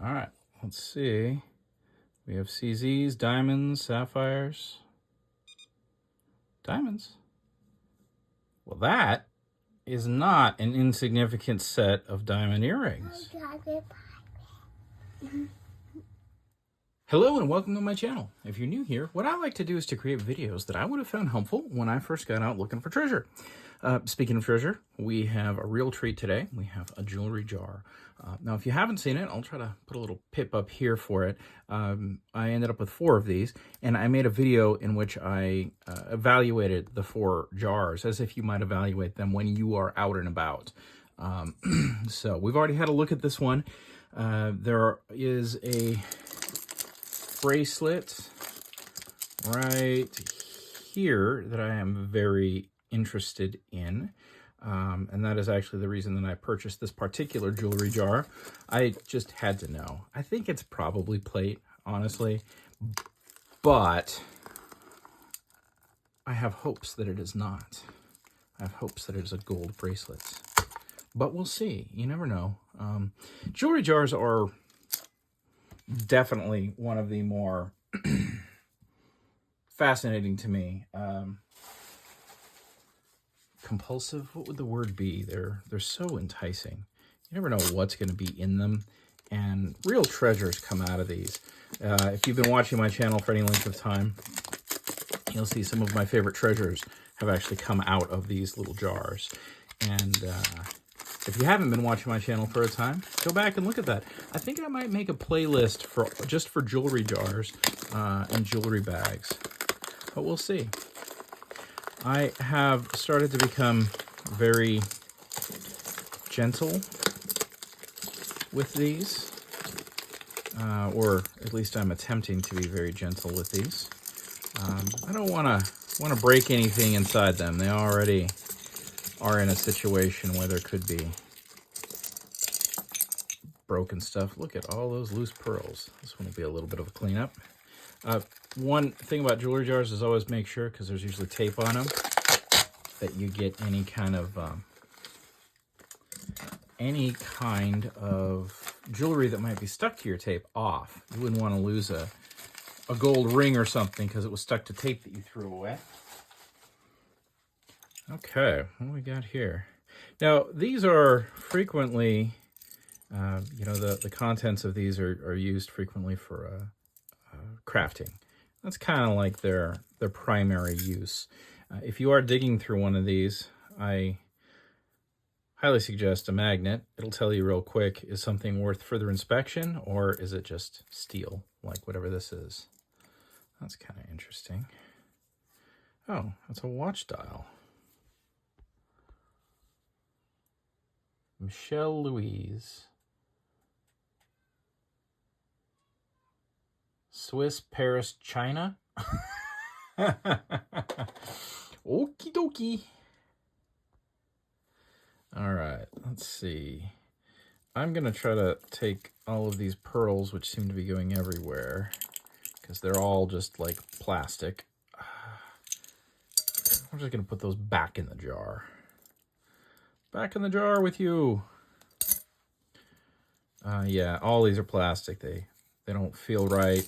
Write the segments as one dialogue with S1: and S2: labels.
S1: All right, let's see. We have CZs, diamonds, sapphires, diamonds. Well, that is not an insignificant set of diamond earrings. Hello and welcome to my channel. If you're new here, what I like to do is to create videos that I would have found helpful when I first got out looking for treasure. Speaking of treasure, we have a real treat today. We have a jewelry jar. Now, if you haven't seen it, I'll try to put a little pip up here for it. I ended up with 4 of these, and I made a video in which I evaluated the 4 jars as if you might evaluate them when you are out and about. So we've already had a look at this one. There is a bracelet right here that I am very interested in. And that is actually the reason that I purchased this particular jewelry jar. I just had to know. I think it's probably plate, honestly, but I have hopes that it is not. I have hopes that it is a gold bracelet, but we'll see. You never know. Jewelry jars are definitely one of the more fascinating to me. Compulsive, what would the word be? They're so enticing. You never know what's going to be in them, and real treasures come out of these. If you've been watching my channel for any length of time, you'll see some of my favorite treasures have actually come out of these little jars. And if you haven't been watching my channel for a time, go back and look at that. I think I might make a playlist just for jewelry jars and jewelry bags, but we'll see. I have started to become very gentle with these, or at least I'm attempting to be very gentle with these. I don't want to break anything inside them. They already are in a situation where there could be broken stuff. Look at all those loose pearls. This one will be a little bit of a cleanup. One thing about jewelry jars is always make sure, because there's usually tape on them, that you get any kind of jewelry that might be stuck to your tape off. You wouldn't want to lose a gold ring or something because it was stuck to tape that you threw away. Okay, what do we got here? Now, these are frequently, the contents of these are used frequently for crafting. That's kind of like their primary use. If you are digging through one of these, I highly suggest a magnet. It'll tell you real quick, is something worth further inspection, or is it just steel, like whatever this is? That's kind of interesting. Oh, that's a watch dial. Michelle Louise. Swiss, Paris, China. Okie dokie. All right, let's see. I'm going to try to take all of these pearls, which seem to be going everywhere, because they're all just like plastic. I'm just going to put those back in the jar. Back in the jar with you. Yeah, all these are plastic. They don't feel right.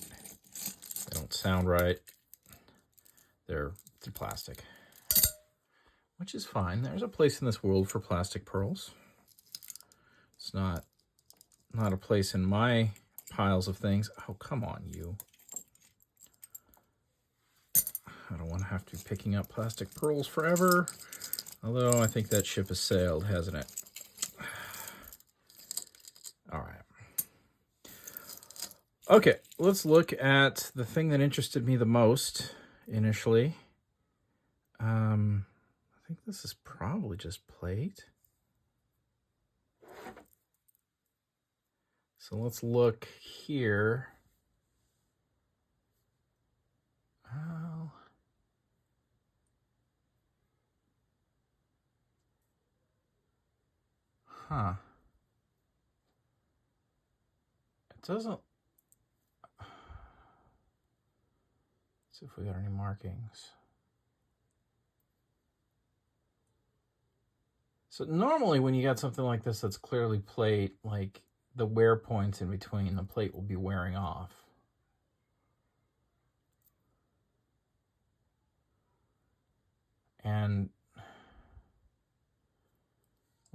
S1: They don't sound right. They're plastic, which is fine. There's a place in this world for plastic pearls. It's not a place in my piles of things. Oh, come on, you. I don't want to have to be picking up plastic pearls forever. Although I think that ship has sailed, hasn't it? All right. Okay, let's look at the thing that interested me the most initially. I think this is probably just plate. So let's look here. Huh. It doesn't... Let's see if we got any markings. So normally when you got something like this that's clearly plate, like the wear points in between, the plate will be wearing off. And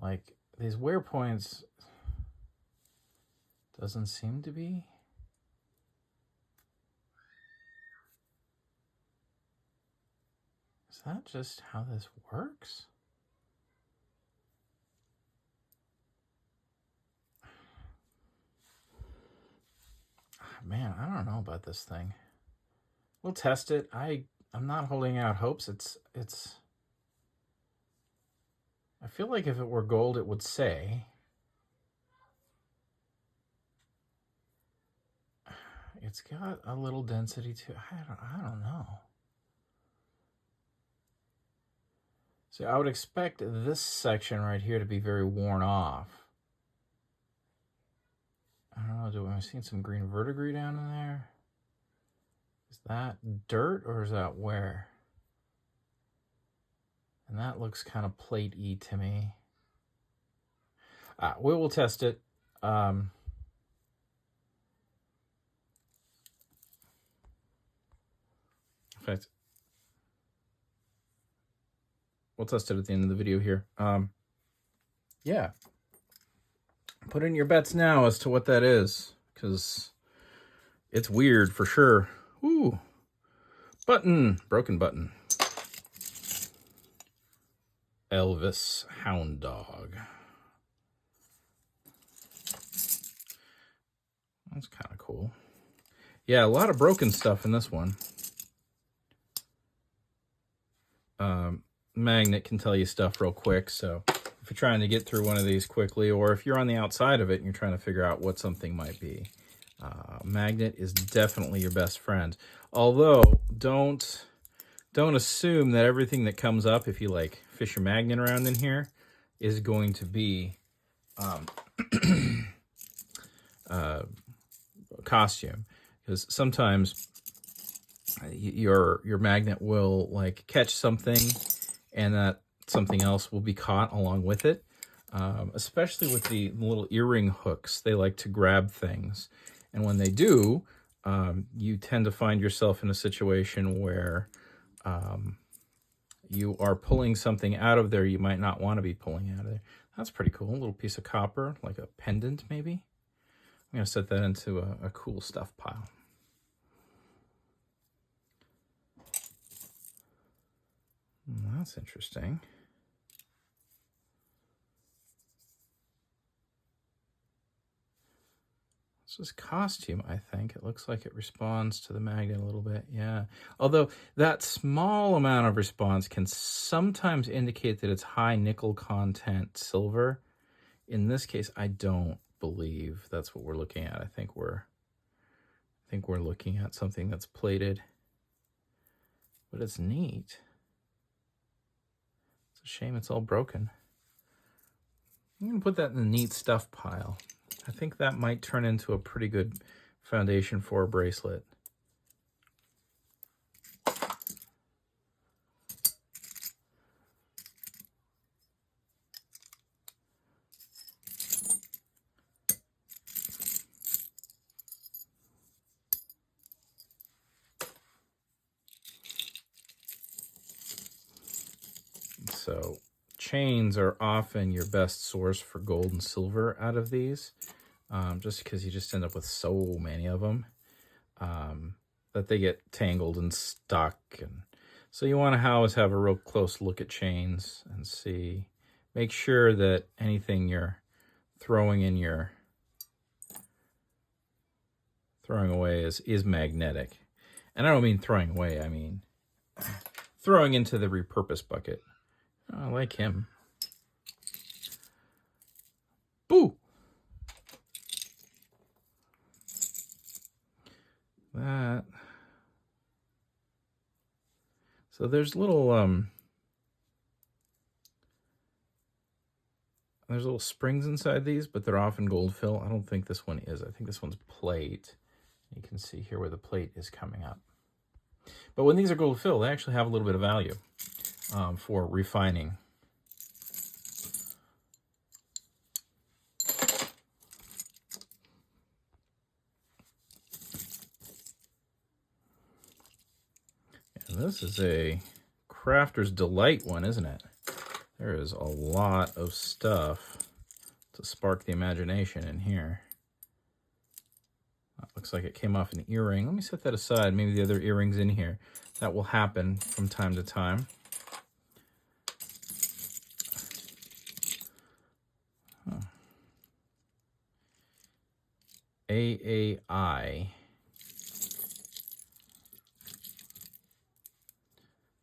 S1: like these wear points doesn't seem to be. Is that just how this works? Man, I don't know about this thing. We'll test it. I'm not holding out hopes. It's I feel like if it were gold, it would say. It's got a little density to it. I don't know. So I would expect this section right here to be very worn off. I don't know, am I seeing some green verdigris down in there? Is that dirt or is that wear? And that looks kind of plate-y to me. We will test it. In fact, we'll test it at the end of the video here. Yeah. Put in your bets now as to what that is, because it's weird for sure. Ooh. Button. Broken button. Elvis Hound Dog. That's kind of cool. Yeah, a lot of broken stuff in this one. Magnet can tell you stuff real quick, so if you're trying to get through one of these quickly, or if you're on the outside of it and you're trying to figure out what something might be, magnet is definitely your best friend. Although, don't assume that everything that comes up, if you like fish your magnet around in here, is going to be costume, because sometimes your magnet will like catch something and that something else will be caught along with it, especially with the little earring hooks. They like to grab things, and when they do, you tend to find yourself in a situation where you are pulling something out of there you might not want to be pulling out of there. That's pretty cool. A little piece of copper, like a pendant maybe. I'm going to set that into a cool stuff pile. That's interesting. This is costume, I think. It looks like it responds to the magnet a little bit, yeah. Although that small amount of response can sometimes indicate that it's high nickel content silver. In this case, I don't believe that's what we're looking at. I think we're looking at something that's plated. But it's neat. It's a shame it's all broken. I'm going to put that in the neat stuff pile. I think that might turn into a pretty good foundation for a bracelet. So chains are often your best source for gold and silver out of these, just because you just end up with so many of them that they get tangled and stuck. And so you want to always have a real close look at chains and see, make sure that anything you're throwing away is magnetic. And I don't mean throwing away, I mean throwing into the repurpose bucket. Oh, I like him. Boo! That. So there's little springs inside these, but they're often gold fill. I don't think this one is. I think this one's plate. You can see here where the plate is coming up. But when these are gold fill, they actually have a little bit of value for refining. this is a crafter's delight one, isn't it? There is a lot of stuff to spark the imagination in here. That looks like it came off an earring. Let me set that aside. Maybe the other earring's in here. That will happen from time to time. Huh. AAI.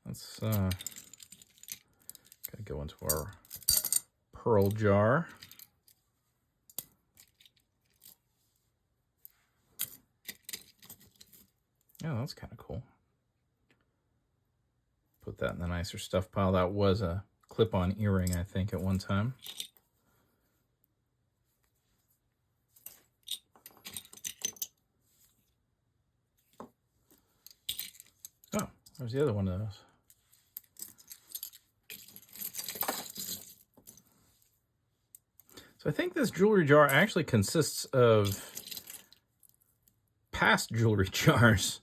S1: Let's gotta go into our pearl jar. Yeah, that's kind of cool. Put that in the nicer stuff pile. That was a clip-on earring, I think, at one time. Oh, there's the other one of those. So I think this jewelry jar actually consists of past jewelry jars.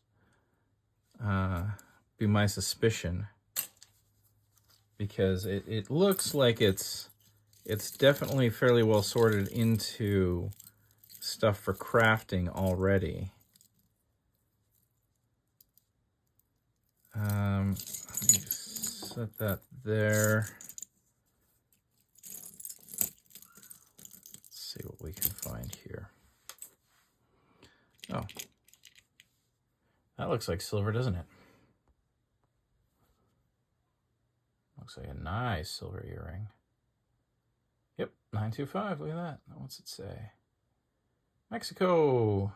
S1: Be my suspicion, because it looks like it's definitely fairly well sorted into stuff for crafting already. Let me set that there. Let's see what we can find here. Oh, that looks like silver, doesn't it? Looks like a nice silver earring. Yep, 925, look at that. What's it say? Mexico.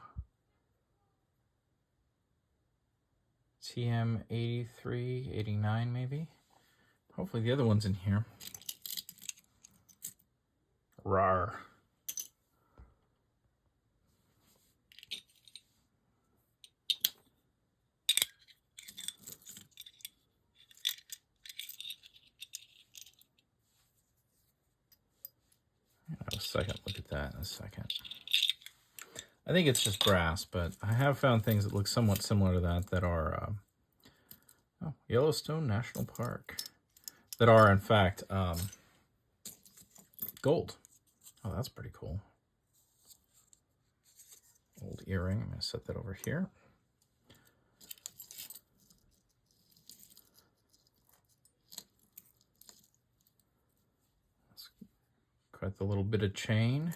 S1: TM 83, 89 maybe. Hopefully the other one's in here. Rawr. A second look at that in a second. I think it's just brass, but I have found things that look somewhat similar to that that are Yellowstone National Park, that are in fact gold. Oh, that's pretty cool. Old earring. I'm going to set that over here. That's quite the little bit of chain.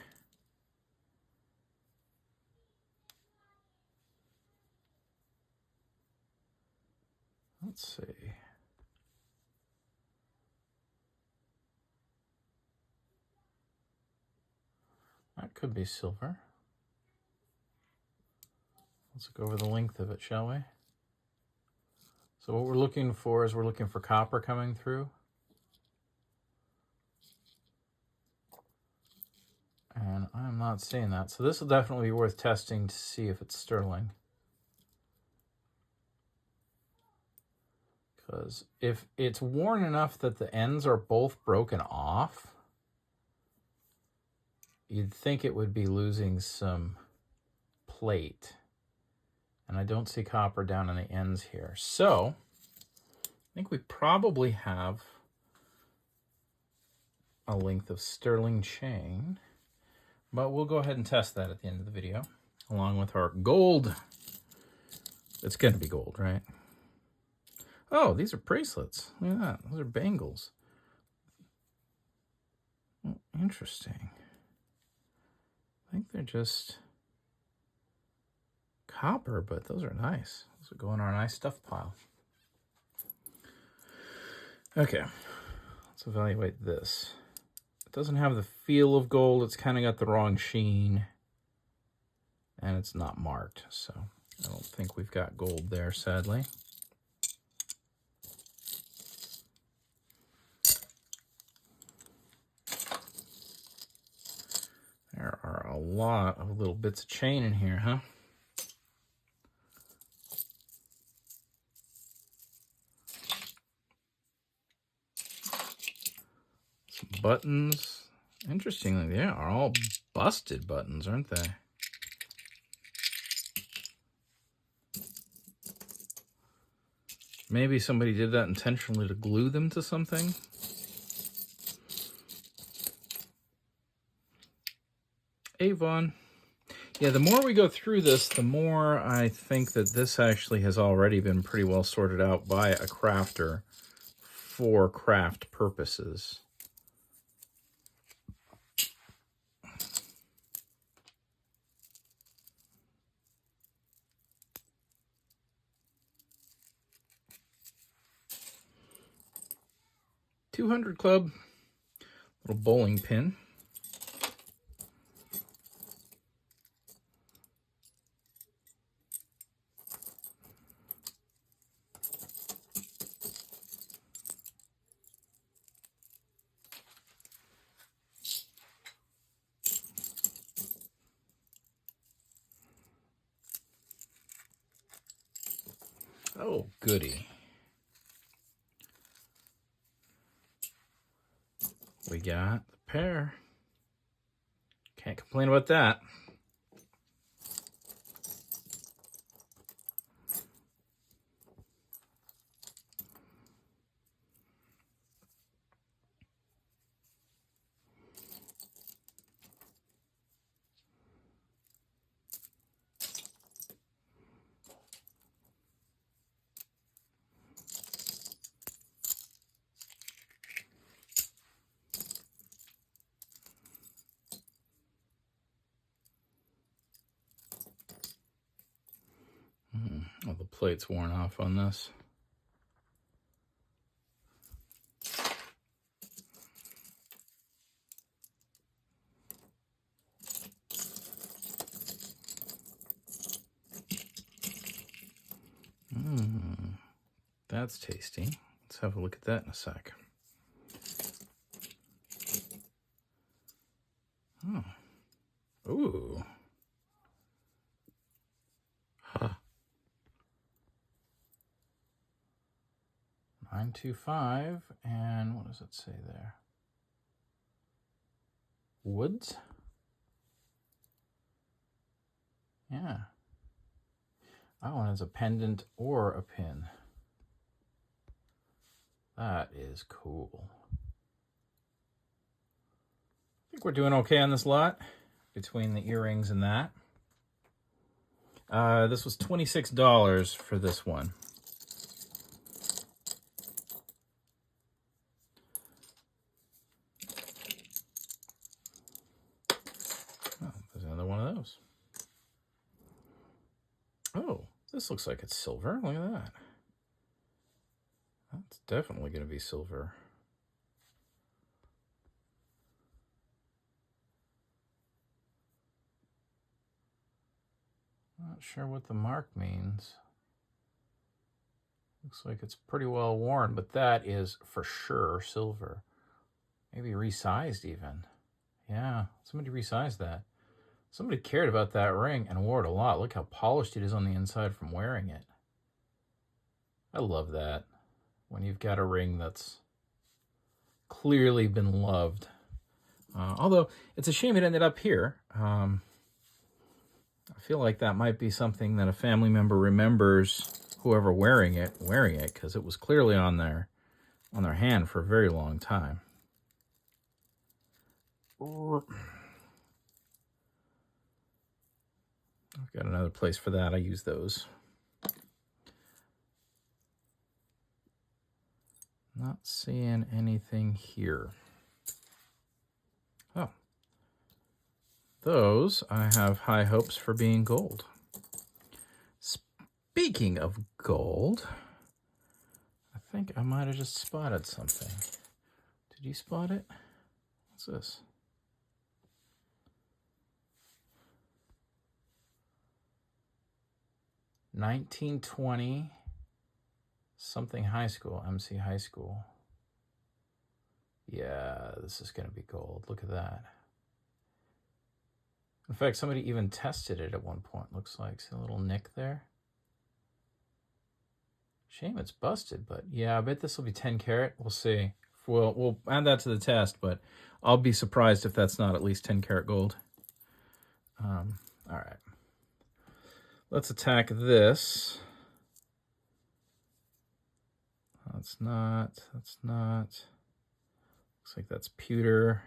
S1: Let's see. That could be silver. Let's go over the length of it, shall we? So what we're looking for is we're looking for copper coming through. And I'm not seeing that. So this will definitely be worth testing to see if it's sterling. Because if it's worn enough that the ends are both broken off, you'd think it would be losing some plate. And I don't see copper down on the ends here. So I think we probably have a length of sterling chain. But we'll go ahead and test that at the end of the video, along with our gold. It's going to be gold, right? Oh, these are bracelets. Look at that. Those are bangles. Oh, interesting. I think they're just copper, but those are nice. Those will go in our nice stuff pile. Okay, let's evaluate this. It doesn't have the feel of gold. It's kind of got the wrong sheen. And it's not marked, so I don't think we've got gold there, sadly. There are a lot of little bits of chain in here, huh? Some buttons. Interestingly, they are all busted buttons, aren't they? Maybe somebody did that intentionally to glue them to something. Avon. Yeah, the more we go through this, the more I think that this actually has already been pretty well sorted out by a crafter for craft purposes. $200 club, little bowling pin. Oh, goody. We got the pair. Can't complain about that. Oh, the plate's worn off on this. That's tasty. Let's have a look at that in a sec. Oh. Ooh. Huh. 925, and what does it say there? Woods? Yeah. That one is a pendant or a pin. That is cool. I think we're doing okay on this lot between the earrings and that. This was $26 for this one. Oh, there's another one of those. Oh, this looks like it's silver. Look at that. That's definitely going to be silver. Not sure what the mark means. Looks like it's pretty well worn, but that is for sure silver. Maybe resized even. Yeah, somebody resized that. Somebody cared about that ring and wore it a lot. Look how polished it is on the inside from wearing it. I love that. When you've got a ring that's clearly been loved. Although, it's a shame it ended up here. I feel like that might be something that a family member remembers whoever wearing it, because it was clearly on their hand for a very long time. I've got another place for that. I use those. Not seeing anything here. Oh. Those I have high hopes for being gold. Speaking of gold, I think I might have just spotted something. Did you spot it? What's this? $19.20 something high school, MC High School. Yeah, this is going to be gold. Look at that. In fact, somebody even tested it at one point, looks like. See a little nick there? Shame it's busted, but yeah, I bet this will be 10 karat. We'll see. We'll add that to the test, but I'll be surprised if that's not at least 10 karat gold. All right. Let's attack this. That's not. Looks like that's pewter.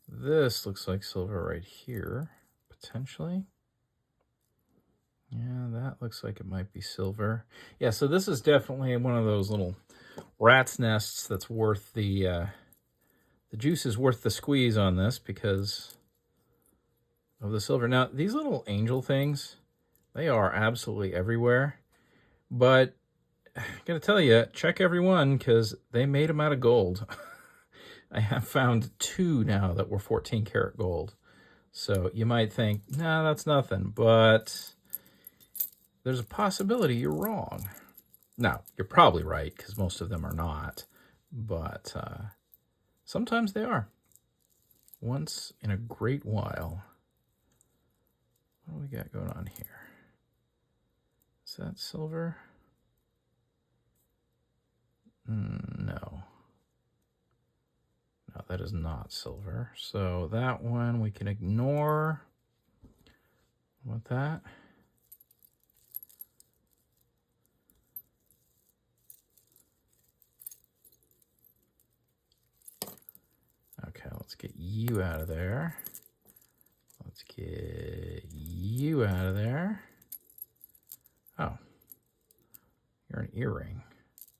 S1: This looks like silver right here, potentially. Yeah, that looks like it might be silver. Yeah, so this is definitely one of those little rat's nests that's worth the juice is worth the squeeze on this because of the silver. Now, these little angel things, they are absolutely everywhere. But I gotta tell you, check every one because they made them out of gold. I have found 2 now that were 14 karat gold. So you might think, nah, that's nothing. But there's a possibility you're wrong. Now, you're probably right because most of them are not. But sometimes they are. Once in a great while. What do we got going on here? Is that silver? No. No, that is not silver. So that one we can ignore. What that? Okay, let's get you out of there. Let's get you out of there. Oh, you're an earring.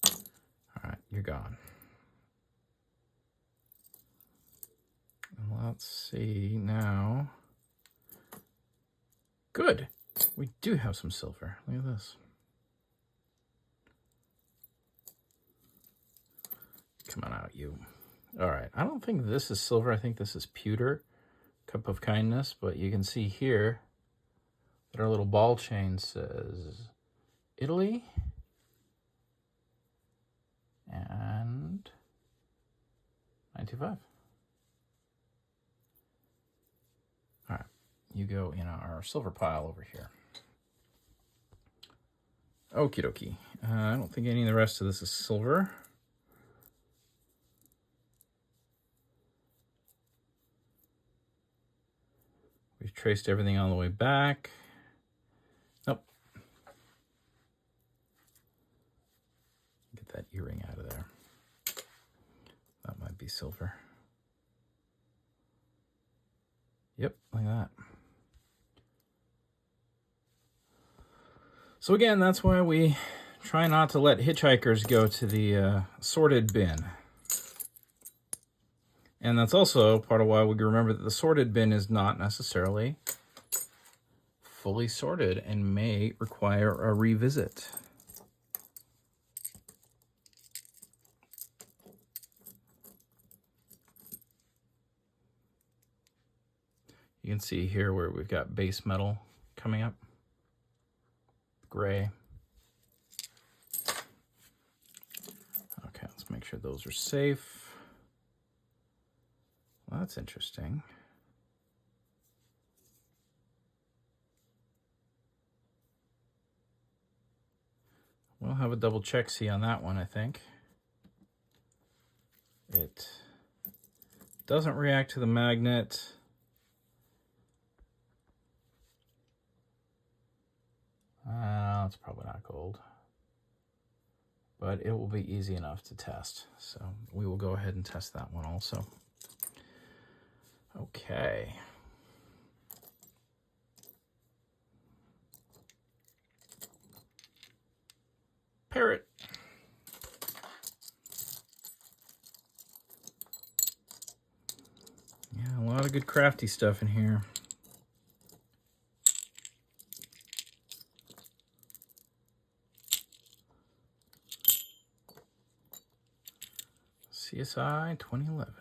S1: All right, you're gone. And let's see now. Good. We do have some silver. Look at this. Come on out, you. All right, I don't think this is silver. I think this is pewter, cup of kindness. But you can see here that our little ball chain says Italy and 95. All right, you go in our silver pile over here. Okie dokie. I don't think any of the rest of this is silver. We've traced everything all the way back. Nope. Get that earring out of there. That might be silver. Yep, like that. So again, that's why we try not to let hitchhikers go to the sorted bin. And that's also part of why we remember that the sorted bin is not necessarily fully sorted and may require a revisit. You can see here where we've got base metal coming up, gray. Okay, let's make sure those are safe. Well, that's interesting. We'll have a double check see on that one, I think. It doesn't react to the magnet. It's probably not gold. But it will be easy enough to test. So we will go ahead and test that one also. Okay. Parrot. Yeah, a lot of good crafty stuff in here. CSI 2011.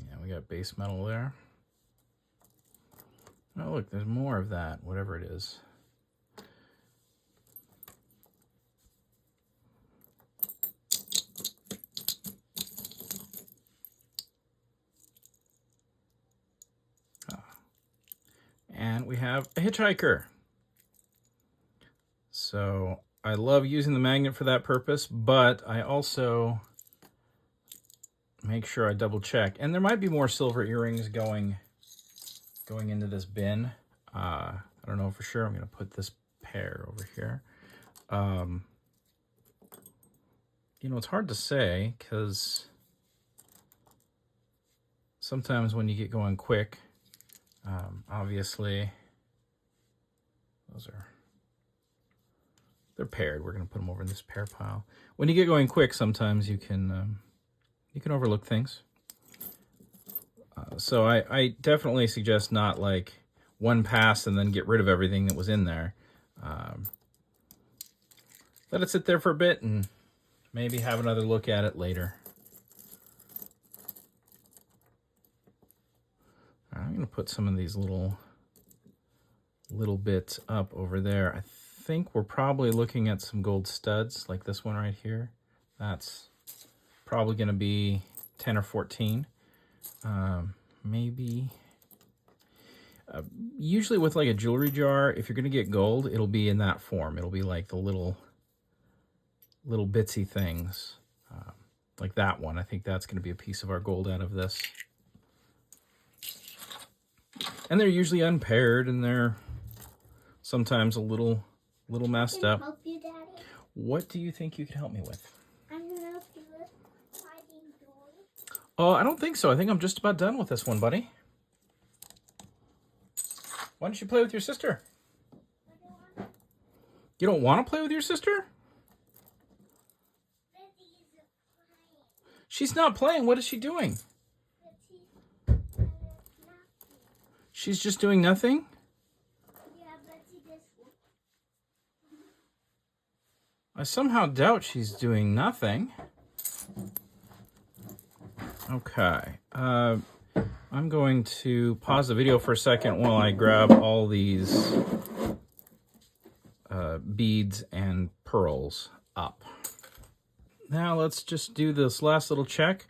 S1: Yeah, we got base metal there. Oh, look, there's more of that, whatever it is. And we have a hitchhiker. So I love using the magnet for that purpose, but I also make sure I double check. And there might be more silver earrings going into this bin. I don't know for sure. I'm going to put this pair over here. You know, it's hard to say because sometimes when you get going quick, obviously, they're paired. We're going to put them over in this pair pile. When you get going quick, sometimes you can overlook things. So I definitely suggest not like one pass and then get rid of everything that was in there. Let it sit there for a bit and maybe have another look at it later. I'm going to put some of these little bits up over there. I think we're probably looking at some gold studs like this one right here. That's probably going to be 10 or 14. Maybe. Usually with like a jewelry jar, if you're going to get gold, it'll be in that form. It'll be like the little bitsy things. Like that one. I think that's going to be a piece of our gold out of this. And they're usually unpaired, and they're sometimes a little messed up.
S2: Help you, Daddy?
S1: What do you think you could help me with?
S2: I'm gonna help you with finding jewelry.
S1: Oh, I don't think so. I think I'm just about done with this one, buddy. Why don't you play with your sister? You don't want to play with your sister? She's not playing. What is she doing? She's just doing nothing? I somehow doubt she's doing nothing. Okay. I'm going to pause the video for a second while I grab all these beads and pearls up. Now let's just do this last little check.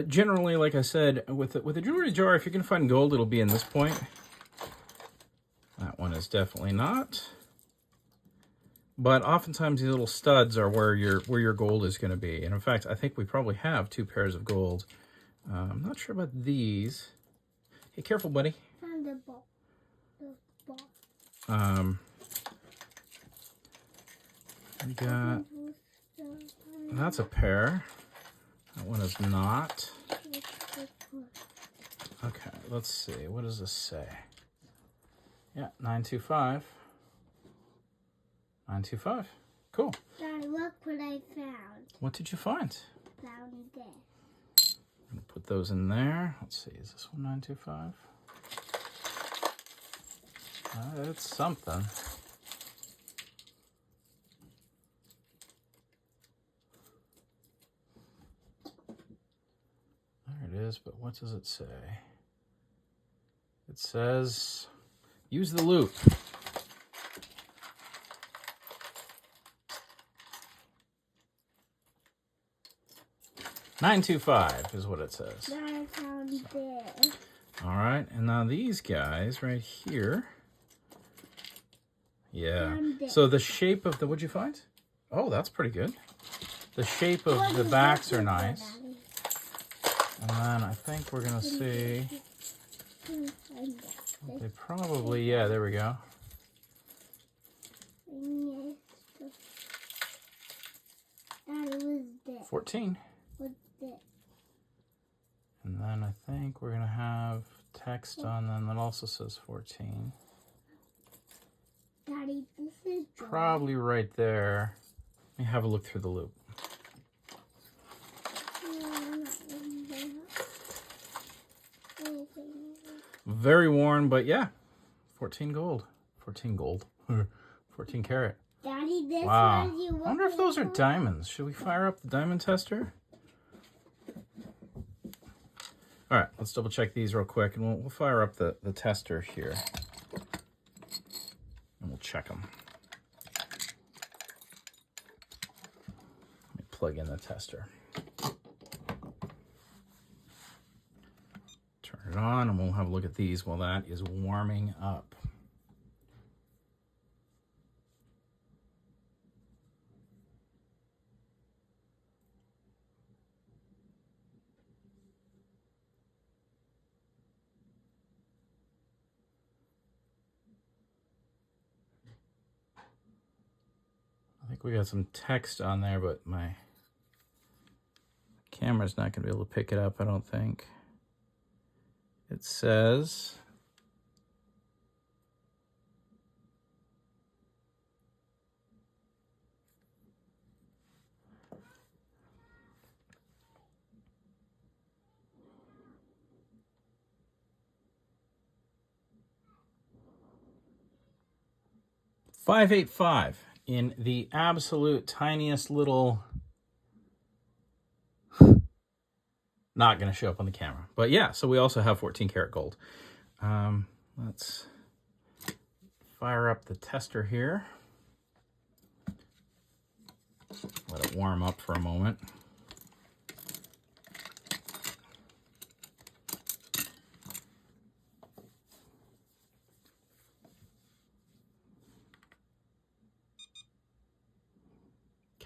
S1: Generally, like I said, with a jewelry jar, if you can find gold, it'll be in this point. That one is definitely not. But oftentimes these little studs are where your gold is going to be. And in fact, I think we probably have 2 pairs of gold. I'm not sure about these. Hey, careful, buddy.
S2: Found the ball. The ball.
S1: We got. That's a pair. That one is not. Okay, let's see. What does this say? Yeah, 925. 925. Cool.
S2: Dad, look what I found.
S1: What did you find?
S2: Found this.
S1: I'm going to put those in there. Let's see. Is this one 925? It's something. There it is, but what does it say? It says, use the loop. $925 is what it says.
S2: Dad, I found this.
S1: All right, and now these guys right here. Yeah. So the shape of the, what'd you find? Oh, that's pretty good. The shape of the backs are nice. And then I think we're gonna see. They probably, yeah, there we go. 14. And then I think we're gonna have text on them that also says 14.
S2: Daddy, this is
S1: probably right there. Let me have a look through the loop. Very worn, but yeah, 14 gold. 14 gold. 14 karat.
S2: Daddy, this
S1: wow.
S2: one you
S1: I wonder if those are diamonds. Should we fire up the diamond tester? All right, let's double check these real quick, and we'll fire up the tester here. And we'll check them. Let me plug in the tester. Turn it on, and we'll have a look at these while that is warming up. think we got some text on there, but my camera's not going to be able to pick it up, I don't think. It says... $585 in the absolute tiniest little... Not going to show up on the camera. But yeah, so we also have 14 karat gold. Let's fire up the tester here. Let it warm up for a moment.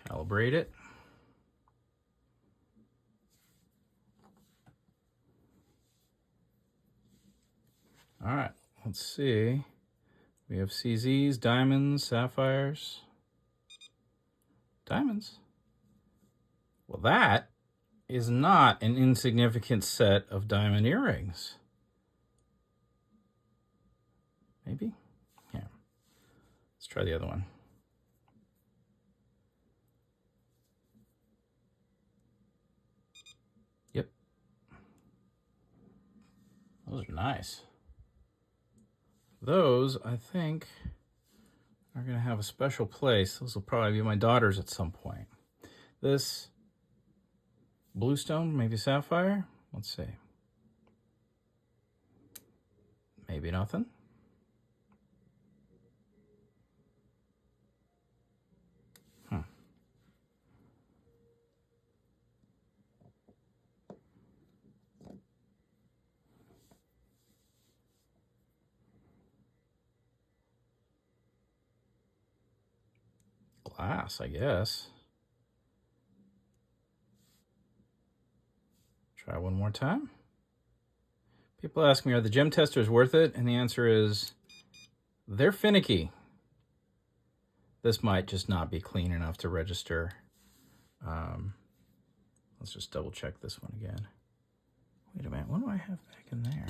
S1: Calibrate it. All right, let's see. We have CZs, diamonds, sapphires. Diamonds. Well, that is not an insignificant set of diamond earrings. Maybe? Yeah. Let's try the other one. Yep. Those are nice. Those, I think, are going to have a special place. Those will probably be my daughter's at some point. This bluestone, maybe sapphire. Let's see. Maybe nothing. Glass, I guess. Try one more time. People ask me, are the gem testers worth it? And the answer is, they're finicky. This might just not be clean enough to register. Let's just double check this one again. Wait a minute, what do I have back in there?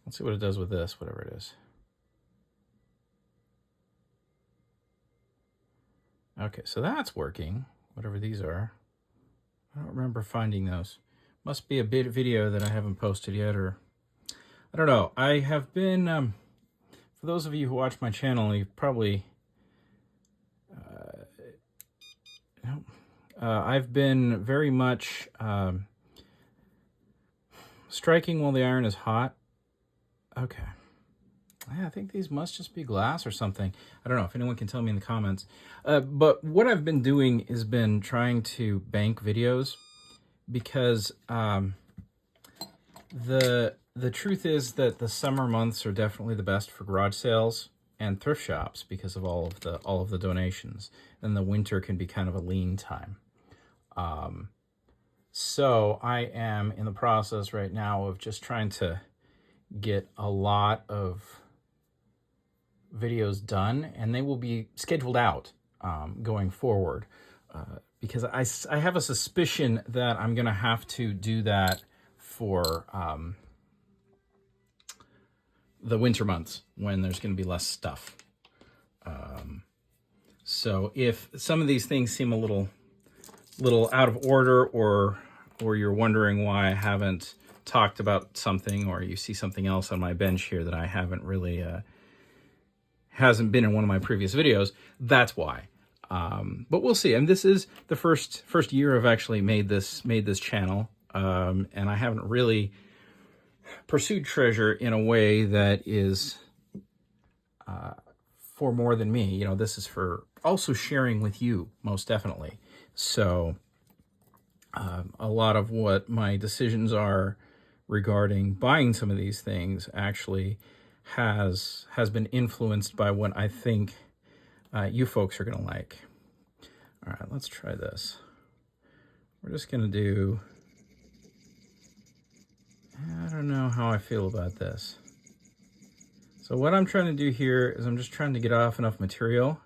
S1: Let's see what it does with this, whatever it is. Okay, so that's working, whatever these are. I don't remember finding those. Must be a bit video that I haven't posted yet, or I don't know. I have been, for those of you who watch my channel, you've probably, I've been very much striking while the iron is hot. Okay. Yeah, I think these must just be glass or something. I don't know if anyone can tell me in the comments. But what I've been doing is been trying to bank videos because the truth is that the summer months are definitely the best for garage sales and thrift shops because of all of the donations. And the winter can be kind of a lean time. So I am in the process right now of just trying to get a lot of videos done, and they will be scheduled out going forward because I have a suspicion that I'm going to have to do that for the winter months when there's going to be less stuff. So if some of these things seem a little out of order, or you're wondering why I haven't talked about something, or you see something else on my bench here that I haven't really hasn't been in one of my previous videos, that's why. But we'll see. And this is the first year I've actually made this channel, and I haven't really pursued treasure in a way that is for more than me. You know, this is for also sharing with you, most definitely. So a lot of what my decisions are regarding buying some of these things actually has been influenced by what I think you folks are going to like. All right, let's try this. We're just going to do, I don't know how I feel about this. So what I'm trying to do here is I'm just trying to get off enough material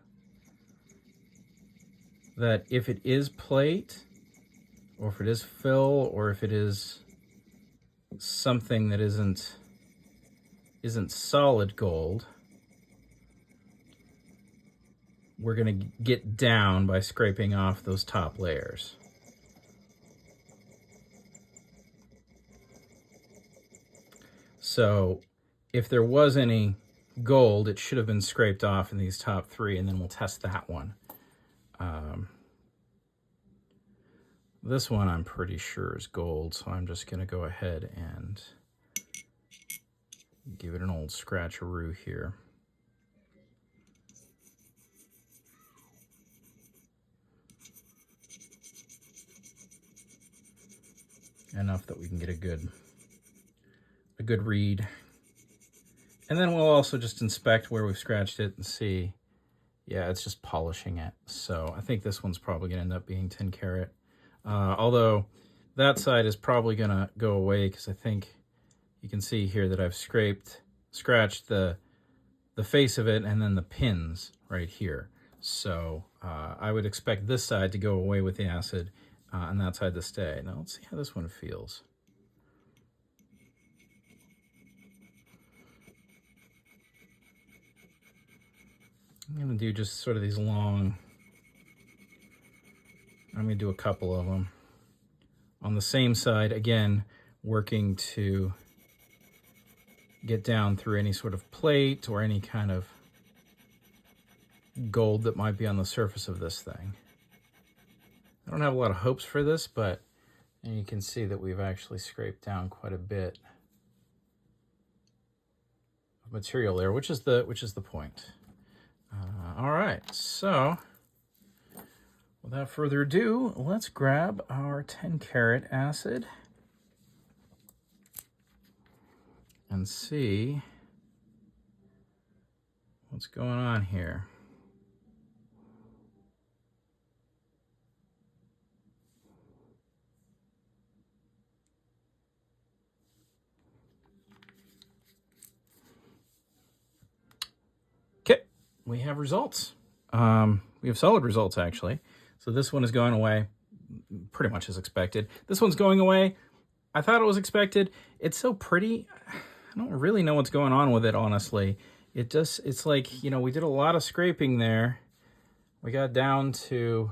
S1: that if it is plate, or if it is fill, or if it is something that isn't solid gold, we're going to get down by scraping off those top layers. So if there was any gold, it should have been scraped off in these top three, and then we'll test that one. This one I'm pretty sure is gold, so I'm just going to go ahead and give it an old scratcheroo here. Enough that we can get a good read. And then we'll also just inspect where we've scratched it and see, yeah, it's just polishing it. So I think this one's probably going to end up being 10 karat. Although that side is probably going to go away because I think you can see here that I've scratched the face of it and then the pins right here. So I would expect this side to go away with the acid and that side to stay. Now let's see how this one feels. I'm going to do just sort of these long, I'm going to do a couple of them. On the same side, again, working to get down through any sort of plate or any kind of gold that might be on the surface of this thing. I don't have a lot of hopes for this, but you can see that we've actually scraped down quite a bit of material there, which is the point. All right, so without further ado, let's grab our 10 karat acid and see what's going on here. Okay, we have results. We have solid results, actually. So this one is going away pretty much as expected. This one's going away. I thought it was expected. It's so pretty. I don't really know what's going on with it, honestly. It's like, you know, we did a lot of scraping there. We got down to,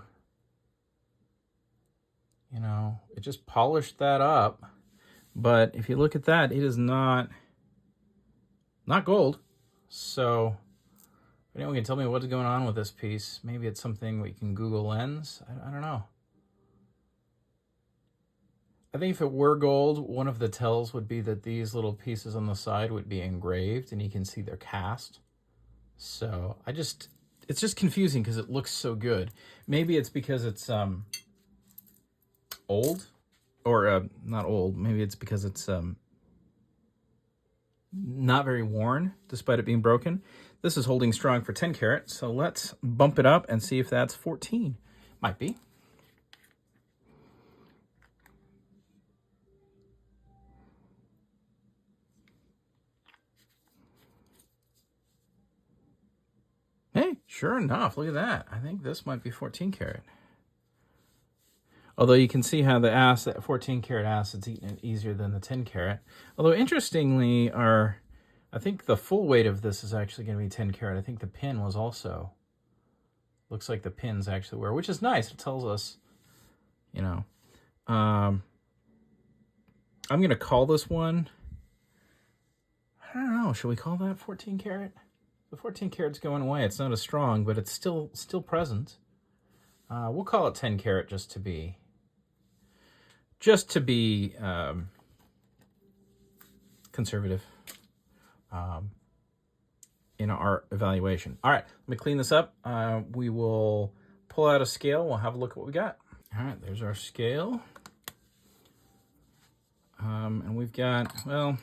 S1: you know, it just polished that up. But if you look at that, it is not gold. So if anyone can tell me what's going on with this piece, maybe it's something we can Google Lens. I don't know. I think if it were gold, one of the tells would be that these little pieces on the side would be engraved and you can see they're cast. So it's just confusing because it looks so good. Maybe it's because it's old, or not old. Maybe it's because it's not very worn despite it being broken. This is holding strong for 10 karat, so let's bump it up and see if that's 14. Might be. Hey, sure enough, look at that. I think this might be 14 karat. Although you can see how the acid, 14 karat acid's eating it easier than the 10 karat. Although interestingly, I think the full weight of this is actually going to be 10 karat. I think the pin was also, looks like the pins actually were, which is nice. It tells us, you know. I'm going to call this one, I don't know, should we call that 14 karat? The 14 karat's going away. It's not as strong, but it's still present. We'll call it 10 karat just to be conservative in our evaluation. All right, let me clean this up. We will pull out a scale. We'll have a look at what we got. All right, there's our scale. And we've got, well,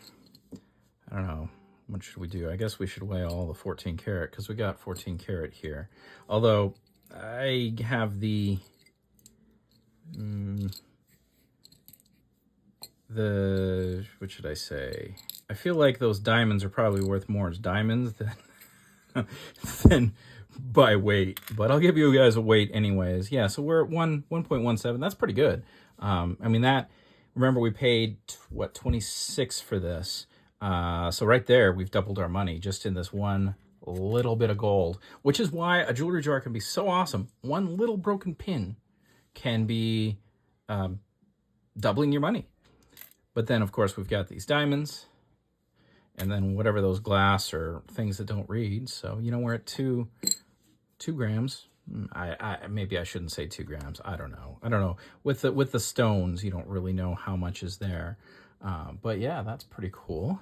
S1: I don't know. What should we do? I guess we should weigh all the 14 karat because we got 14 karat here. Although I have the what should I say? I feel like those diamonds are probably worth more as diamonds than, than by weight. But I'll give you guys a weight anyways. Yeah, so we're at 1.17. That's pretty good. I mean, remember we paid, what, 26 for this. So right there, we've doubled our money just in this one little bit of gold, which is why a jewelry jar can be so awesome. One little broken pin can be doubling your money. But then, of course, we've got these diamonds, and then whatever those glass or things that don't read. So, you know, we're at 2 grams. Maybe I shouldn't say 2 grams. I don't know. With the stones, you don't really know how much is there. But yeah, that's pretty cool.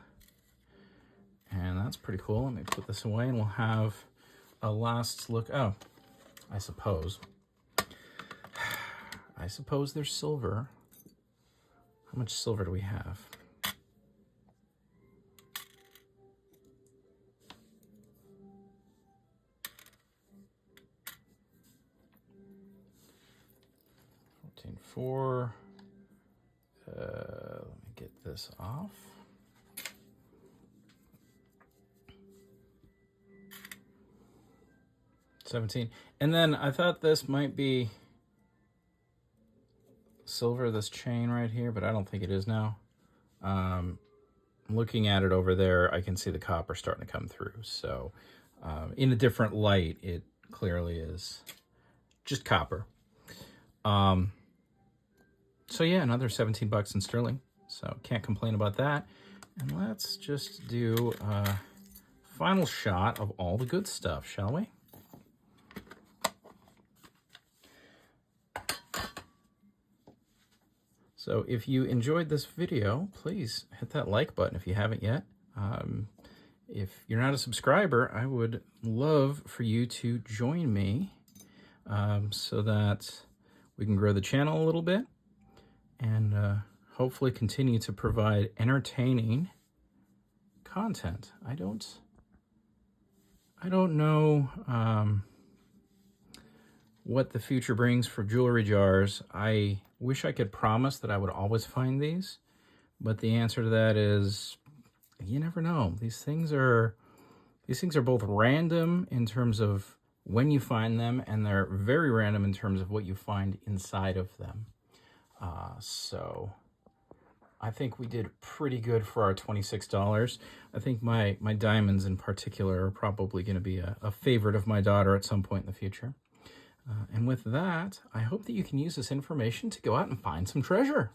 S1: And that's pretty cool. Let me put this away, and we'll have a last look. Oh, I suppose there's silver. How much silver do we have? $14.4. Let me get this off. $17. And then I thought this might be silver, this chain right here, but I don't think it is now. Looking at it over there, I can see the copper starting to come through. So in a different light, it clearly is just copper. So yeah, another 17 bucks in sterling. So can't complain about that. And let's just do a final shot of all the good stuff, shall we? So if you enjoyed this video, please hit that like button if you haven't yet. If you're not a subscriber, I would love for you to join me so that we can grow the channel a little bit and hopefully continue to provide entertaining content. I don't know what the future brings for jewelry jars. I wish I could promise that I would always find these, but the answer to that is you never know. These things are both random in terms of when you find them, and they're very random in terms of what you find inside of them. So I think we did pretty good for our $26. I think my diamonds in particular are probably going to be a favorite of my daughter at some point in the future. And with that, I hope that you can use this information to go out and find some treasure.